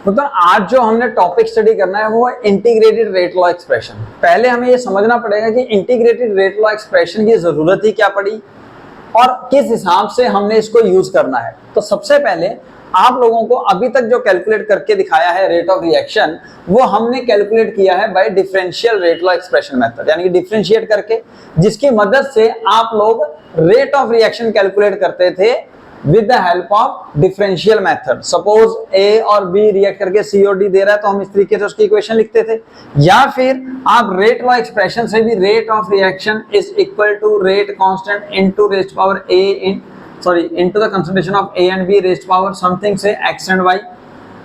मतलब आज जो हमने टॉपिक स्टडी करना है वो है इंटीग्रेटेड रेट लॉ एक्सप्रेशन। पहले हमें ये समझना पड़ेगा कि इंटीग्रेटेड रेट लॉ एक्सप्रेशन की जरूरत ही क्या पड़ी और किस हिसाब से हमने इसको यूज करना है। तो सबसे पहले आप लोगों को अभी तक जो कैलकुलेट करके दिखाया है रेट ऑफ रिएक्शन, वो हमने कैलकुलेट किया है by differential rate law expression method, यानी कि डिफरेंशिएट करके, जिसकी मदद से आप लोग रेट ऑफ रिएक्शन कैलकुलेट करते थे with the help of differential method. Suppose A और बी रिएक्ट करके सी और डी दे रहा है तो हम इस तरीके से उसकी इक्वेशन लिखते थे, या फिर आप रेट लॉ एक्सप्रेशन से भी rate of reaction is equal to rate constant into rest power A into the concentration of A and B rest power something से एक्स एंड वाई।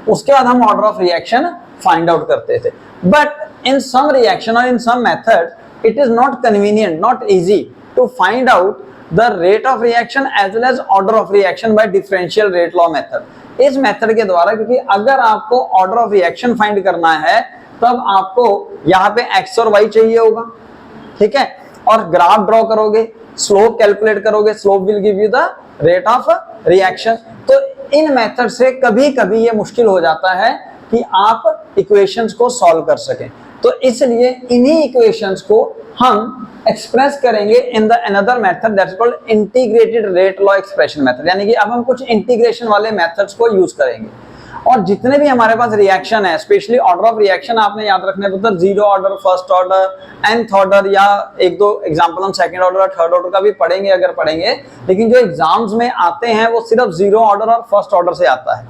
उसके बाद हम order of reaction find out करते थे। But in some reaction और in some method it is not convenient, not easy to find out the rate of reaction as well as order of reaction by differential rate law method। इस method के द्वारा, क्योंकि अगर आपको order of reaction find करना है तब आपको यहाँ पे x और y चाहिए होगा, ठीक है, और ग्राफ ड्रॉ करोगे, स्लोप कैलकुलेट करोगे, slope will give you the rate of reaction. तो इन मेथड से कभी कभी ये मुश्किल हो जाता है कि आप इक्वेशंस को सॉल्व कर सकें, तो इसलिए इन्हीं इक्वेशंस को हम एक्सप्रेस करेंगे in the another method that's called integrated rate law expression method. यानी कि अब हम कुछ इंटीग्रेशन वाले मेथड्स को यूज करेंगे और जितने भी हमारे पास रिएक्शन है, स्पेशली ऑर्डर ऑफ रिएक्शन आपने याद रखने को, तो zero order, first order, nth order, या एक दो एग्जांपल हम सेकंड ऑर्डर और थर्ड ऑर्डर का भी पढ़ेंगे अगर पढ़ेंगे, लेकिन जो एग्जाम्स में आते हैं वो सिर्फ जीरो ऑर्डर और फर्स्ट ऑर्डर से आता है।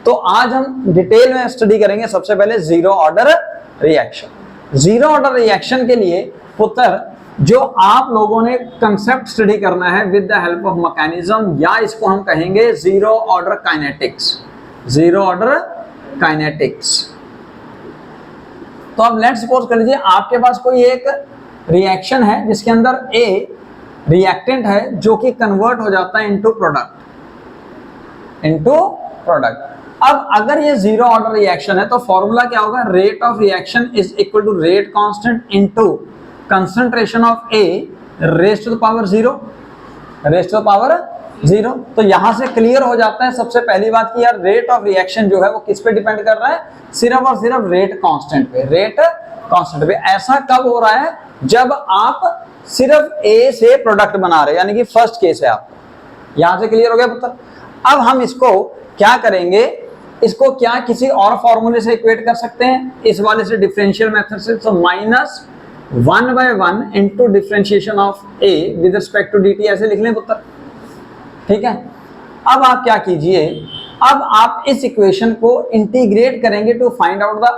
तो आज हम डिटेल में स्टडी करेंगे सबसे पहले zero order reaction. Zero order reaction के लिए पुत्र जो आप लोगों ने कंसेप्ट स्टडी करना है with the help of mechanism, या इसको हम कहेंगे zero order kinetics. Zero order kinetics. तो अब लेट्स सपोज कर लीजिए आपके पास कोई एक रिएक्शन है जिसके अंदर ए रिएक्टेंट है जो कि कन्वर्ट हो जाता है इनटू प्रोडक्ट। अब अगर ये जीरो ऑर्डर रिएक्शन है तो फॉर्मूला क्या होगा, rate of reaction is equal to rate constant into concentration of A raise to the power zero. तो यहां से क्लियर हो जाता है सबसे पहली बात कि यार रेट ऑफ रिएक्शन जो है वो किस पे डिपेंड कर रहा है, सिर्फ और सिर्फ रेट कांस्टेंट पे, रेट कांस्टेंट पे। ऐसा कब हो रहा है, जब आप सिर्फ ए से प्रोडक्ट बना रहे हैं, यानी कि फर्स्ट केस है आपको। यहां से क्लियर हो गया पुत्र। अब हम इसको क्या करेंगे, इसको क्या किसी और फॉर्मूले से इक्वेट कर सकते हैं, इस वाले से, डिफरेंशियल मेथड से। तो minus 1/1 into differentiation of A with respect to dt ऐसे लिख लें पुत्र, ठीक है। अब आप क्या कीजिए, अब आप इस इक्वेशन को इंटीग्रेट करेंगे to find out the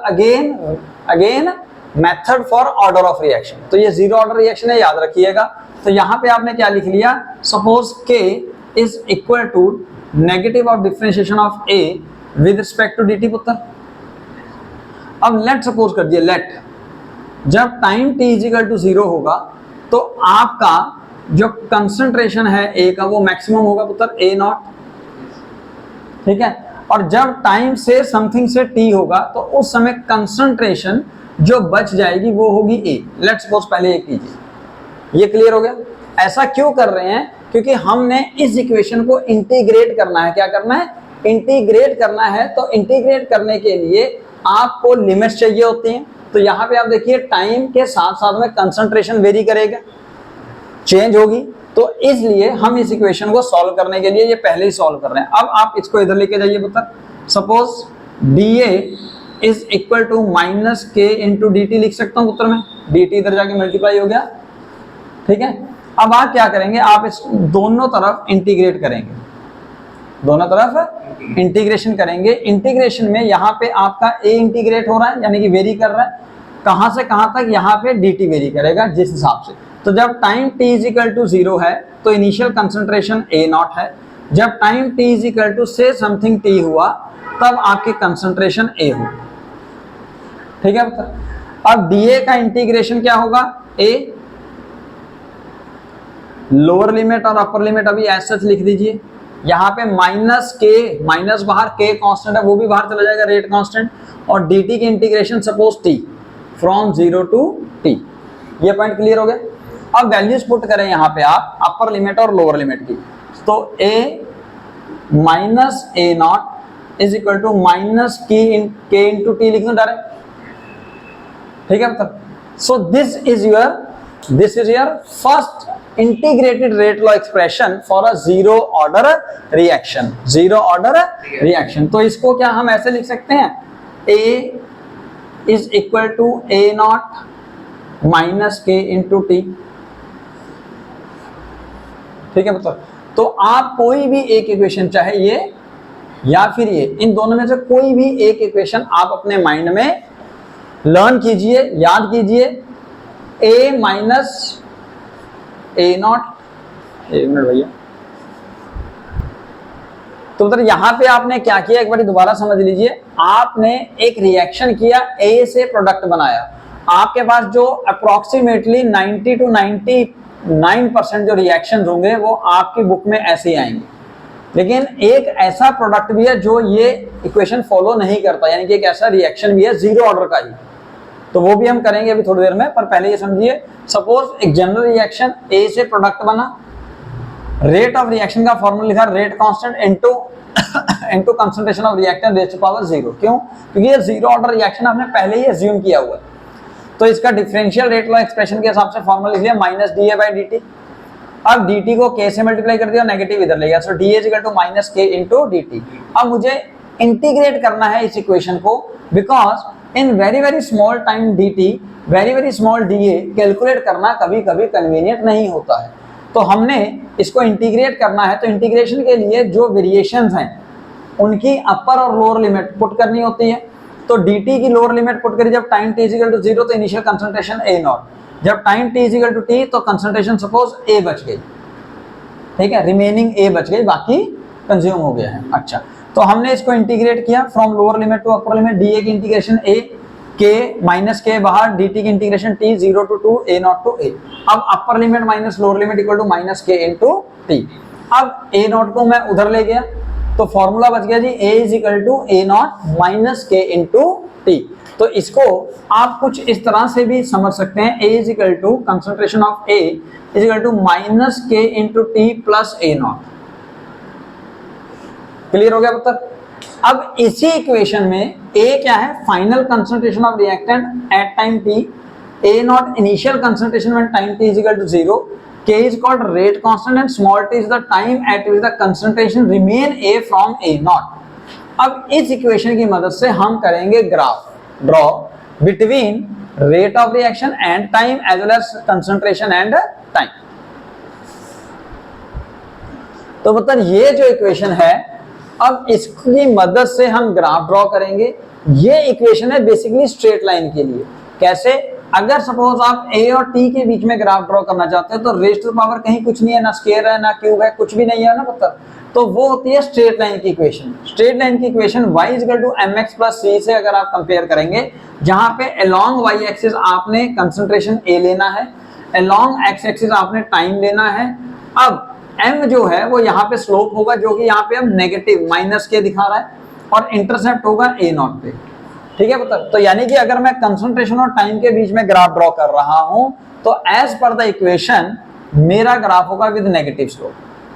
again method for order of reaction. तो ये जीरो ऑर्डर रिएक्शन है, याद रखिएगा। तो यहां पे आपने क्या लिख लिया, suppose k is equal to negative of differentiation of a with respect to dt पुत्र। अब लेट सपोज कर दिए, लेट जब टाइम t इजिकल टू 0 होगा तो आपका जो कंसंट्रेशन है ए का वो मैक्सिमम होगा पुत्र, ए नॉट, ठीक है। और जब टाइम से समथिंग से t होगा तो उस समय कंसंट्रेशन जो बच जाएगी वो होगी ए। लेट्स सपोज पहले ये कीजिए, ये क्लियर हो गया। ऐसा क्यों कर रहे हैं, क्योंकि हमने इस इक्वेशन को इंटीग्रेट करना है। क्या करना है, इंटीग्रेट करना है। तो इंटीग्रेट करने के लिए आपको लिमिट्स चाहिए होती हैं। तो यहाँ पे आप देखिए टाइम के साथ साथ में कंसंट्रेशन वेरी करेगा, चेंज होगी। तो इसलिए हम इस इक्वेशन को सॉल्व करने के लिए ये पहले ही सॉल्व कर रहे हैं। अब आप इसको इधर लेके जाइए पुत्र। Suppose dA is equal to minus k into dt लिख सकता हूँ पुत्र मैं, dt इधर जाके मल्टीप्लाई हो गया, ठीक है। अब आप क्या करेंगे, आप इस दोनों तरफ इंटीग्रेट करेंगे, दोनों तरफ इंटीग्रेशन करेंगे। इंटीग्रेशन में यहाँ पे आपका a इंटीग्रेट हो रहा है, यानी कि वेरी कर रहा है। कहां से कहां तक, यहाँ पे dt वेरी करेगा जिस हिसाब से। तो जब टाइम t इजिकल टू 0 है तो इनिशियल कंसंट्रेशन a नॉट है। जब टाइम t इजिकल टू से समथिंग t हुआ तब आपके कंसंट्रेशन a हो, ठीक है। अब dA का इंटीग्रेशन क्या होगा, a लोअर लिमिट और अपर लिमिट अभी ऐसा लिख दीजिए। यहाँ पे माइनस k, माइनस बाहर, k कांस्टेंट है वो भी बाहर चला जाएगा, रेट कांस्टेंट। और dt की integration suppose t from 0 to t। ये पॉइंट क्लियर हो गया। अब वैल्यूज पुट करें यहाँ पे आप अपर लिमिट और लोअर लिमिट की। तो a minus a naught is equal to minus के इंटू टी लिख दो डायरेक्ट, ठीक है मतलब। So this is your first integrated rate law expression for a zero order reaction, zero order reaction. तो इसको क्या हम ऐसे लिख सकते हैं, A is equal to A naught minus के इंटू टी, ठीक है मतलब। तो आप कोई भी एक इक्वेशन, चाहे ये या फिर ये, इन दोनों में से कोई भी एक इक्वेशन आप अपने माइंड में लर्न कीजिए, याद कीजिए। ए माइनस ए नॉट, एक मिनट भैया, तो मतलब यहां पे आपने क्या किया, एक बार दोबारा समझ लीजिए। आपने एक रिएक्शन किया, ए से प्रोडक्ट बनाया, आपके पास जो अप्रोक्सीमेटली 90 to 99% जो रिएक्शन होंगे वो आपकी बुक में ऐसे ही आएंगे। लेकिन एक ऐसा प्रोडक्ट भी है जो ये इक्वेशन फॉलो नहीं करता, यानी कि एक ऐसा रिएक्शन भी है जीरो ऑर्डर का ही, तो वो भी हम करेंगे अभी थोड़ी देर में। पर पहले ये समझिए, सपोज एक जनरल रिएक्शन, ए से प्रोडक्ट बना, रेट ऑफ रिएक्शन का फॉर्मूला लिखा rate constant into concentration of reactant raised to power 0। क्यों? क्योंकि ये जीरो ऑर्डर रिएक्शन आपने पहले ही अज्यूम किया हुआ है। तो इसका डिफरेंशियल रेट लॉ एक्सप्रेशन के हिसाब से फॉर्मूला लिख लिया minus D A by D T. अब dt को k से मल्टीप्लाई कर दिया, नेगेटिव इधर ले गया, so dA is equal to minus k into dt। अब मुझे इंटीग्रेट करना है इस इक्वेशन को, because in very very small time dt, very very small dA calculate करना कभी कभी कन्वीनियंट नहीं होता है। तो हमने इसको इंटीग्रेट करना है, तो इंटीग्रेशन के लिए जो वेरिएशंस हैं उनकी अपर और लोअर लिमिट पुट करनी होती है। तो dt की लोअर लिमिट पुट करी जब time t is equal to 0, तो इनिशियल कंसंट्रेशन a नॉट, जब time t is equal to t तो कंसंट्रेशन सपोज a बच गई, ठीक है, रिमेनिंग a बच गई, बाकी कंज्यूम हो गया है। अच्छा, तो हमने इसको इंटीग्रेट किया from lower limit to upper limit, dA की integration a, k minus k बाहर, dt की integration t 0 to 2 a naught to a। अब upper limit minus lower limit equal to minus k into t। अब a naught को मैं उधर ले गया, तो फॉर्मूला बच गया जी a is equal to a naught minus k into t। तो इसको आप कुछ इस तरह से भी समझ सकते हैं, a is equal to concentration of a is equal to minus k into t plus a naught. Clear हो गया मतलब। अब इसी इक्वेशन में a क्या है, final concentration of reactant at time t, a naught initial concentration when time t is equal to 0, k is called rate constant and small t is the time at which the concentration remain a from a naught। अब इस equation की मदद से हम करेंगे graph draw between rate of reaction and time as well as concentration and time. तो मतलब ये जो इक्वेशन है, अब इसकी मदद से हम ग्राफ ड्रॉ करेंगे। ये इक्वेशन है बेसिकली स्ट्रेट लाइन के लिए। कैसे? अगर सपोज आप a और t के बीच में ग्राफ ड्रॉ करना चाहते हैं, तो रेज़ टू पावर कहीं कुछ नहीं है, ना स्क्वायर है ना क्यूब है, कुछ भी नहीं है ना मतलब, तो वो होती है स्ट्रेट लाइन की इक्वेशन। स्ट्रेट लाइन की equation y is equal to mx plus c से अगर आप कंपेयर करेंगे, जहां पे अलोंग y एक्सिस आपने कंसंट्रेशन a लेना है, अलोंग x एक्सिस आपने टाइम लेना है। अब m जो है वो यहाँ पे स्लोप होगा, जो कि यहाँ पे हम नेगेटिव माइनस के दिखा रहा है, और इंटरसेप्ट होगा a नॉट पे, ठीक है मतलब। तो यानी कि अगर मैं कंसंट्रेशन और टाइम के बीच में ग्राफ ड्रॉ कर रहा हूं, तो एज पर द इक्वेशन मेरा ग्राफ होगा with negative slope,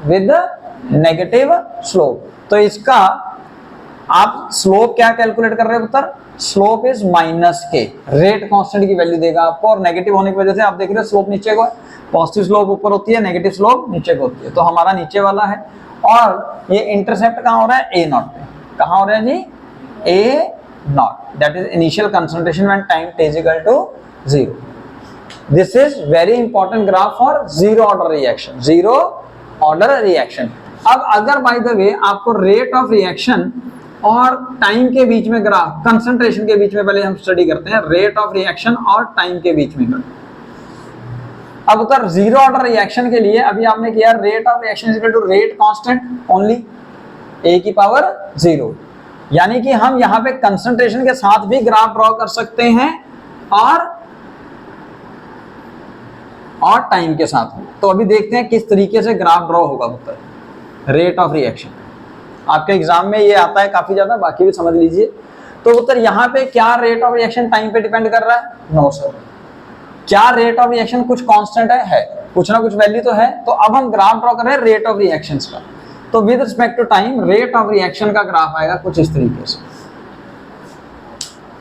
with negative slope. तो इसका आप स्लोप क्या कैलकुलेट कर रहे हो पुत्र? स्लोप इज माइनस के, रेट कांस्टेंट की वैल्यू देगा आपको, और नेगेटिव होने की वजह से आप देख रहे हो स्लोप नीचे को है, पॉजिटिव स्लोप ऊपर होती है, नेगेटिव स्लोप नीचे को होती है। तो हमारा नीचे वाला है, और ये इंटरसेप्ट कहाँ हो रहा है? ए नॉट पे। कहाँ हो रहा है जी? ए not, that is initial concentration when time t is equal to 0. This is very important graph for zero order reaction, zero order reaction. अब अगर by the way आपको rate of reaction और time के बीच में ग्राफ, concentration के बीच में पहले हम स्टडी करते हैं, rate of reaction और time के बीच में। अब उधर जीरो ऑर्डर रिएक्शन के लिए अभी आपने किया rate of reaction is equal to rate constant only a की पावर 0, यानी कि हम यहाँ पे कंसंट्रेशन के साथ भी ग्राफ ड्रॉ कर सकते हैं और टाइम के साथ भी। तो अभी देखते हैं किस तरीके से ग्राफ ड्रॉ होगा पुत्र रेट ऑफ रिएक्शन। आपके एग्जाम में ये आता है काफी ज्यादा, बाकी भी समझ लीजिए। तो पुत्र यहाँ पे क्या रेट ऑफ रिएक्शन टाइम पे डिपेंड कर रहा है? No sir. क्या रेट ऑफ रिएक्शन कुछ कांस्टेंट है? कुछ ना कुछ वैल्यू तो है। तो अब हम ग्राफ ड्रॉ कर रहे हैं रेट ऑफ रिएक्शंस का। तो with respect to time rate of reaction का ग्राफ आएगा कुछ इस तरीके से,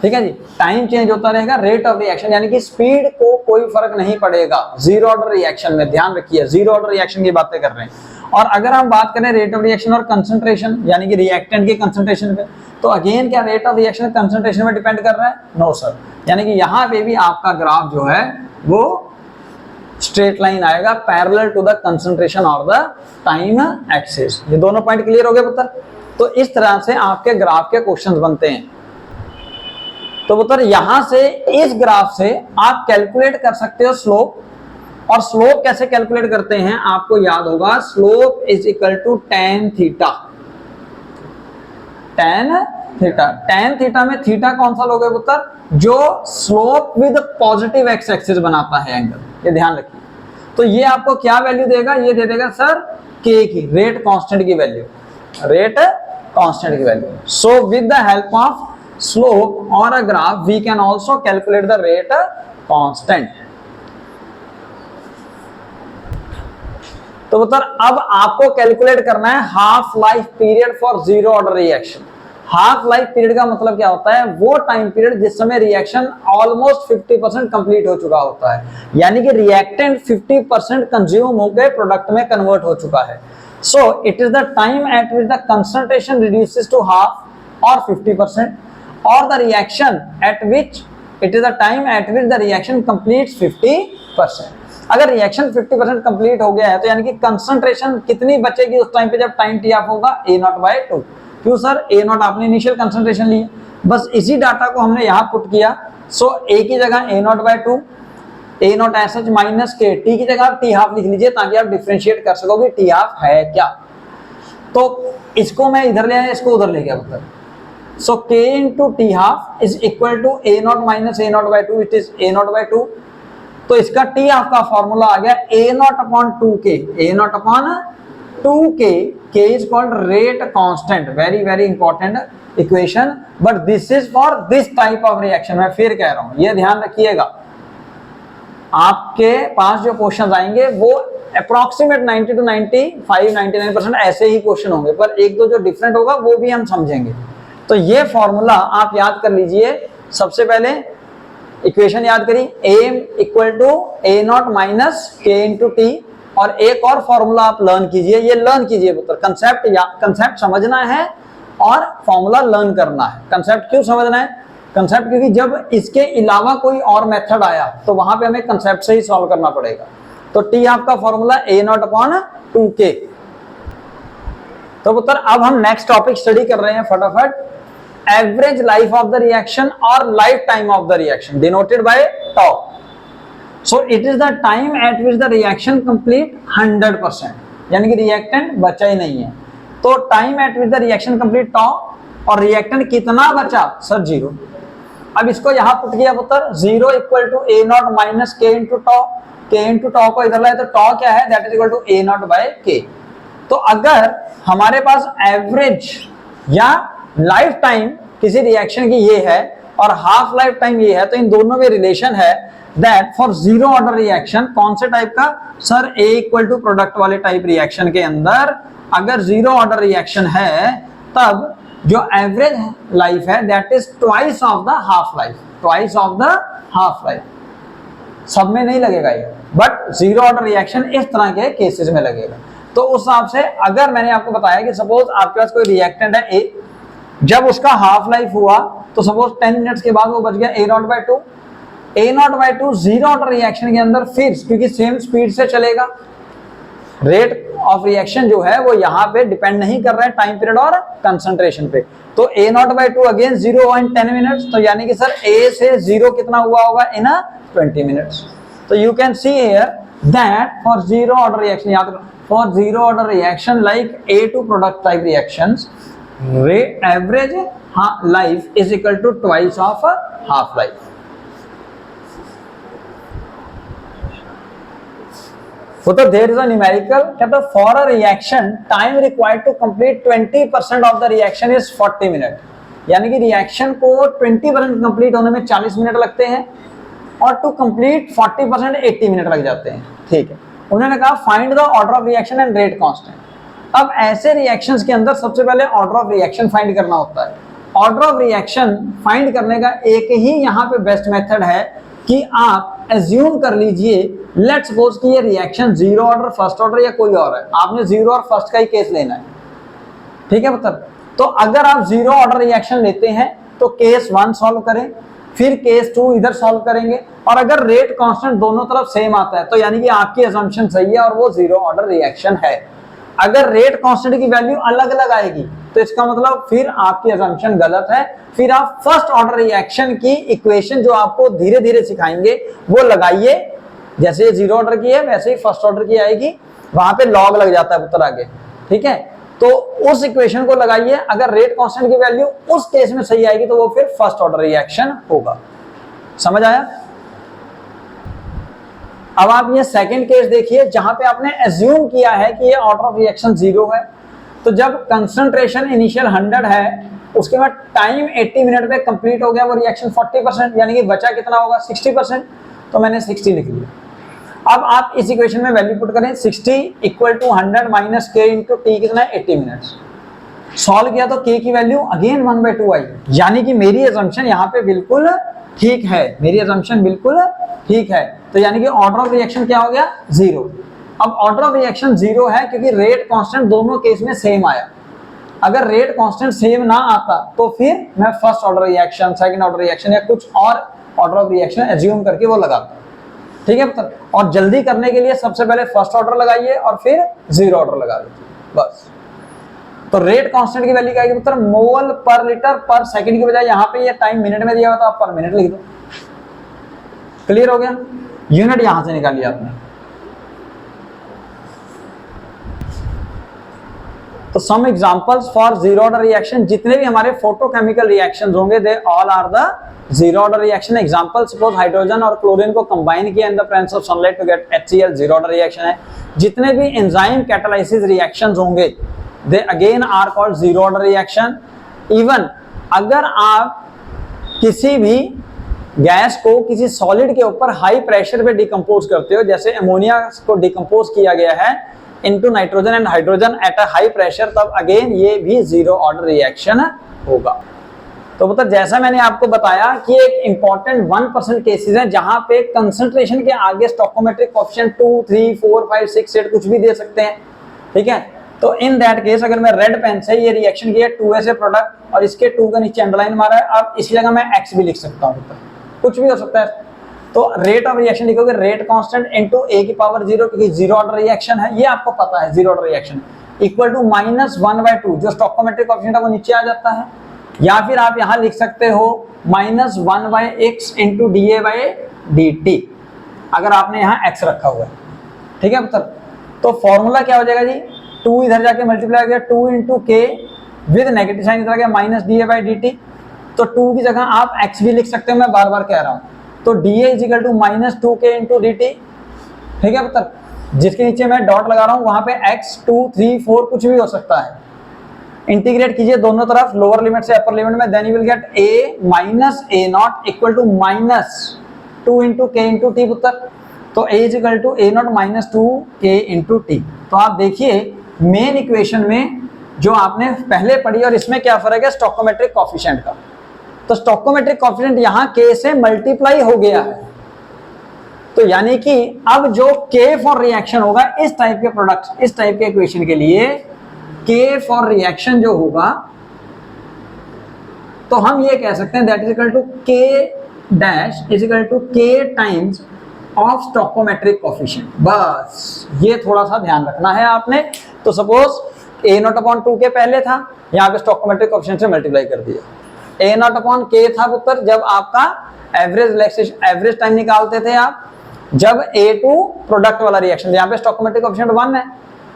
ठीक है जी। टाइम चेंज होता रहेगा, रेट ऑफ रिएक्शन यानी कि स्पीड को कोई फर्क नहीं पड़ेगा जीरो ऑर्डर रिएक्शन में, ध्यान रखिए जीरो ऑर्डर रिएक्शन की बातें कर रहे हैं। और अगर हम बात करें रेट ऑफ रिएक्शन और कंसंट्रेशन यानी कि रिएक्टेंट के कंसंट्रेशन पे, तो अगेन क्या रेट ऑफ रिएक्शन कंसंट्रेशन में डिपेंड कर रहा है? नो सर, यानी कि यहाँ पे भी आपका ग्राफ जो है वो स्ट्रेट लाइन आएगा parallel to the concentration of the time axis. ये दोनों पॉइंट क्लियर हो गए पुत्र? तो इस तरह से आपके ग्राफ के क्वेश्चंस बनते हैं। तो पुत्र यहां से इस ग्राफ से आप कैलकुलेट कर सकते हो स्लोप, और स्लोप कैसे कैलकुलेट करते हैं आपको याद होगा, slope is equal to tan theta. Tan theta में थीटा कौन सा लोगे पुत्र? जो slope with positive x axis बनाता है एंगल, ये ध्यान रखिए। तो ये आपको क्या वैल्यू देगा? ये दे देगा सर के की, रेट कांस्टेंट की वैल्यू, रेट कांस्टेंट की value. So with the help of slope or a graph we can also calculate the rate constant। तो पुत्र अब आपको कैलकुलेट करना है half life period for zero order reaction. Half life period का मतलब क्या होता है? वो टाइम पीरियड जिस समय रिएक्शन ऑलमोस्ट 50% कंप्लीट हो चुका होता है, यानी कि रिएक्टेंट 50% कंज्यूम होकर प्रोडक्ट में कन्वर्ट हो चुका है। So it is the time at which the concentration reduces to half और 50%, or the reaction at which it is the time at which the reaction completes 50%। अगर रिएक्शन 50% कंप्लीट हो गया है तो यानी कि कंसंट्रेशन कितनी बचेगी उस टाइम पे जब टाइम टी ऑफ होगा? A0/2। क्यों सर? A0 आपने इनिशियल कंसंट्रेशन ली, बस इसी डाटा को हमने यहाँ पुट किया। सो A की जगह A0/2, A0 S H minus के, T की जगह T हाफ लिख लीजिए ताकि आप डिफ्रेंशिएट कर सकोगे T हाफ है क्या। तो इसको मैं इधर ले आया, इसको उधर ले गया पुत्र। So k into t half is equal to a0 minus a0/2, it is a0/2। तो इसका t half का फॉर्मूला आ गया a0/2k, a0/2k, k is called rate constant, very very important equation, but this is for this type of reaction। मैं फिर कह रहा हूं, ये ध्यान रखिएगा, आपके पास जो क्वेश्चन आएंगे वो अप्रोक्सीमेट 90 to 95 99% ऐसे ही क्वेश्चन होंगे, पर एक दो जो डिफरेंट होगा वो भी हम समझेंगे। तो ये फॉर्मूला आप याद कर लीजिए। सबसे पहले इक्वेशन याद करिए, a equal to a0 minus k into t, और एक और फॉर्मूला आप लर्न कीजिए, ये लर्न कीजिए पुत्र। कंसेप्ट समझना है और फॉर्मूला लर्न करना है। कंसेप्ट क्यों समझना है? कंसेप्ट क्योंकि जब इसके अलावा कोई और मेथड आया तो वहां पे हमें कंसेप्ट से ही सॉल्व करना पड़ेगा। तो टी आपका फॉर्मूला a0/2k। तो पुत्र अब हम नेक्स्ट टॉपिक स्टडी कर रहे हैं फटाफट, average life of the reaction और life time of the reaction denoted by tau। So it is the time at which the reaction complete 100%, यानी कि रिएक्टेंट बचा ही नहीं है। तो time at which the reaction complete tau, और reactant कितना बचा? सर 0। अब इसको यहां पुट किया पुत्र, 0 equal to a0 minus k into tau, k into tau को इधर लाए तो tau क्या है? That is equal to a0/k। तो अगर हमारे पास एवरेज या लाइफ टाइम किसी रिएक्शन की ये है और हाफ लाइफ टाइम ये है, तो इन दोनों में रिलेशन है that for zero order reaction, कौन से टाइप का? Sir A equal to product वाले टाइप रिएक्शन के अंदर अगर जीरो ऑर्डर रिएक्शन है तब जो एवरेज लाइफ है that is twice of the half life, twice of the half life. सब में नहीं लगेगा ये, बट जीरो ऑर्डर रिएक्शन इस तरह के केसेस में लगेगा। तो उस हिसाब से अगर मैंने आपको बताया कि सपोज आपके पास कोई रिएक्टेंट है A, जब उसका हाफ लाइफ हुआ तो सपोज 10 मिनट्स के बाद वो बच गया a0/2। a0/2 zero order reaction के अंदर फिर क्योंकि सेम स्पीड से चलेगा, रेट ऑफ रिएक्शन जो है वो यहाँ पे डिपेंड नहीं कर रहा है टाइम पीरियड और कंसंट्रेशन पे। तो a0/2 अगेन 0 इन 10 मिनट्स, तो यानी कि सर A से 0 कितना हुआ होगा? इन 20 मिनट्स। तो you can see here that for zero order reaction, याद करो, for zero order reaction like A to product type reactions, average life is equal to twice of half life। So there is a numerical that for a reaction time required to complete 20% of the reaction is 40 minutes, यानी कि reaction को 20% complete होने में 40 minute लगते हैं और to complete 40% 80 minute लग जाते हैं। ठीक है, उन्होंने कहा find the order of reaction and rate constant. अब ऐसे रिएक्शंस के अंदर सबसे पहले ऑर्डर ऑफ रिएक्शन फाइंड करना होता है। ऑर्डर ऑफ रिएक्शन फाइंड करने का एक ही यहाँ पे बेस्ट मेथड है कि आप एज्यूम कर लीजिए, लेट्स सपोज कि ये reaction zero order, first order या कोई और है, आपने जीरो और फर्स्ट का ही केस लेना है, ठीक है। मतलब तो अगर आप जीरो ऑर्डर रिएक्शन लेते हैं तो केस 1 सॉल्व करें, फिर केस 2 इधर सॉल्व करेंगे, और अगर रेट कांस्टेंट दोनों तरफ सेम आता है तो यानी कि आपकी असम्पशन सही है और वो जीरो ऑर्डर रिएक्शन है। अगर रेट कांस्टेंट की वैल्यू अलग अलग आएगी तो इसका मतलब फिर आपकी असम्पशन गलत है, फिर आप फर्स्ट ऑर्डर रिएक्शन की इक्वेशन जो आपको धीरे धीरे सिखाएंगे वो लगाइए। जैसे ये जीरो ऑर्डर की है वैसे ही फर्स्ट ऑर्डर की आएगी, वहां पे लॉग लग जाता है पुत्र आगे, ठीक है। तो उस इक्वेशन को लगाइए, अगर रेट कांस्टेंट की वैल्यू उस केस में सही आएगी तो वो फिर फर्स्ट ऑर्डर रिएक्शन होगा। समझ आया? अब आप ये सेकंड केस देखिए जहां पे आपने एज्यूम किया है कि ये ऑर्डर ऑफ रिएक्शन जीरो है। तो जब कंसंट्रेशन इनिशियल 100 है, उसके बाद टाइम 80 मिनट पे कंप्लीट हो गया, वो रिएक्शन 40%, यानी कि बचा कितना होगा 60%, तो मैंने 60 लिख लिया। अब आप इस इक्वेशन में वैल्यू पुट करें, 60 इक्वल टू 100 माइनस के इंटू टी कितना है 80 मिनट्स। सॉल्व किया तो के की वैल्यू अगेन 1/2 आई, यानी कि मेरी असम्पशन यहाँ पे बिल्कुल ठीक है, मेरी असम्पशन बिल्कुल ठीक है। तो यानी कि ऑर्डर ऑफ रिएक्शन क्या हो गया जीरो। अब ऑर्डर ऑफ रिएक्शन जीरो है क्योंकि रेट कांस्टेंट दोनों केस में सेम आया। अगर रेट कांस्टेंट सेम ना आता तो फिर मैं first order reaction, second order reaction या कुछ और ऑर्डर ऑफ रिएक्शन एज्यूम करके वो लगाता, ठीक है। और जल्दी करने के लिए सबसे पहले फर्स्ट ऑर्डर लगाइए और फिर जीरो ऑर्डर लगा लीजिए बस। तो रेट कांस्टेंट की वैल्यू क्या आएगी पुत्र, मोल पर लीटर पर सेकंड की बजाय यहाँ पे ये टाइम मिनट में दिया हुआ था, आप पर मिनट लिख दो। क्लियर हो गया? यूनिट यहां से निकाल लिया आपने। तो some examples for zero order reaction, जितने भी हमारे फोटोकेमिकल रिएक्शंस होंगे they all are the zero order reaction. Example suppose hydrogen और क्लोरीन को कंबाइन किया in the presence of sunlight to get HCl, zero order reaction है। जितने भी एंजाइम कैटालाइसिस रिएक्शंस होंगे they again are called zero order reaction. Even अगर आप किसी भी गैस को किसी सॉलिड के ऊपर हाई प्रेशर पे डिकम्पोज करते हो, जैसे अमोनिया को डिकम्पोज किया गया है into nitrogen and hydrogen at a high pressure, तब अगेन ये भी जीरो ऑर्डर रिएक्शन होगा। तो मतलब जैसा मैंने आपको बताया कि एक इंपॉर्टेंट 1% केसेस हैं जहां पे कंसंट्रेशन के आगे स्टोइकोमेट्रिक कोएफिशिएंट 2, 3, 4, 5, 6, 8 कुछ भी दे सकते हैं, ठीक है। तो इन दैट केस अगर मैं रेड पेन से ये रिएक्शन किया 2A से प्रोडक्ट और इसके 2 का नीचे अंडरलाइन मारा है, अब इसी जगह मैं X भी लिख सकता हूँ, कुछ भी हो सकता है। तो रेट ऑफ रिएक्शन लिखोगे रेट कांस्टेंट इनटू A की पावर 0, क्योंकि जीरो ऑर्डर रिएक्शन है, ये आपको पता है zero order reaction, equal to -1/2, जो स्टोइकोमेट्रिक कोएफिशिएंट है वो नीचे आ जाता है। या फिर आप यहां लिख सकते हो -1/x इनटू dA/dt, अगर आपने यहां x रखा हुआ है, ठीक है पुत्र। तो फॉर्मूला क्या हो जाएगा जी, 2 इधर जाके मल्टीप्लाई हो गया 2 इंटू के विद नेगेटिव साइन इधर आ गया -dA/dt। तो 2 की जगह आप x भी लिख सकते हो, मैं बार बार कह रहा हूं। तो dA equal to -2k into dt, ठीक है पुत्र। जिसके नीचे मैं डॉट लगा रहा हूं वहां पे x, 2, 3, 4 कुछ भी हो सकता है। इंटीग्रेट कीजिए दोनों तरफ, लोअर लिमिट से अपर लिमिट में, then you will get a minus a0 equal to -2 into k into t पुत्र। तो a equal to a0 minus 2k into t. तो आप देखिए मेन इक्वेशन में जो आपने पहले पढ़ी और इसमें क्या फर्क है स्टोइकोमेट्रिक कोएफिशिएंट का। तो स्टोइकोमेट्रिक कोएफिशिएंट यहां k से मल्टीप्लाई हो गया है, तो यानी कि अब जो k फॉर रिएक्शन होगा इस टाइप के प्रोडक्ट, इस टाइप के इक्वेशन के लिए k फॉर रिएक्शन जो होगा, तो हम ये कह सकते हैं that is equal to k dash is equal to k times of stoichiometric coefficient. बस ये थोड़ा सा ध्यान रखना है आपने। तो सपोज a0/2k पहले था, यहाँ पे स्टोइकोमेट्रिक कोएफिशिएंट से मल्टीप्लाई कर दिया। a0/k था पुत्र जब आपका एवरेज रिलैक्सेशन, एवरेज टाइम निकालते थे आप, जब A2 प्रोडक्ट वाला रिएक्शन, यहाँ पे स्टोइकोमेट्रिक कोएफिशिएंट 1 है,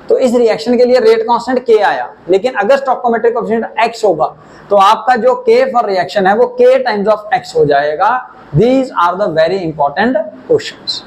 तो इस रिएक्शन के लिए रेट कांस्टेंट k आया। लेकिन अगर स्टोइकोमेट्रिक कोएफिशिएंट x होगा तो आपका जो k फॉर रिएक्शन है वो k टाइम्स ऑफ x हो जाएगा। These are the very important questions.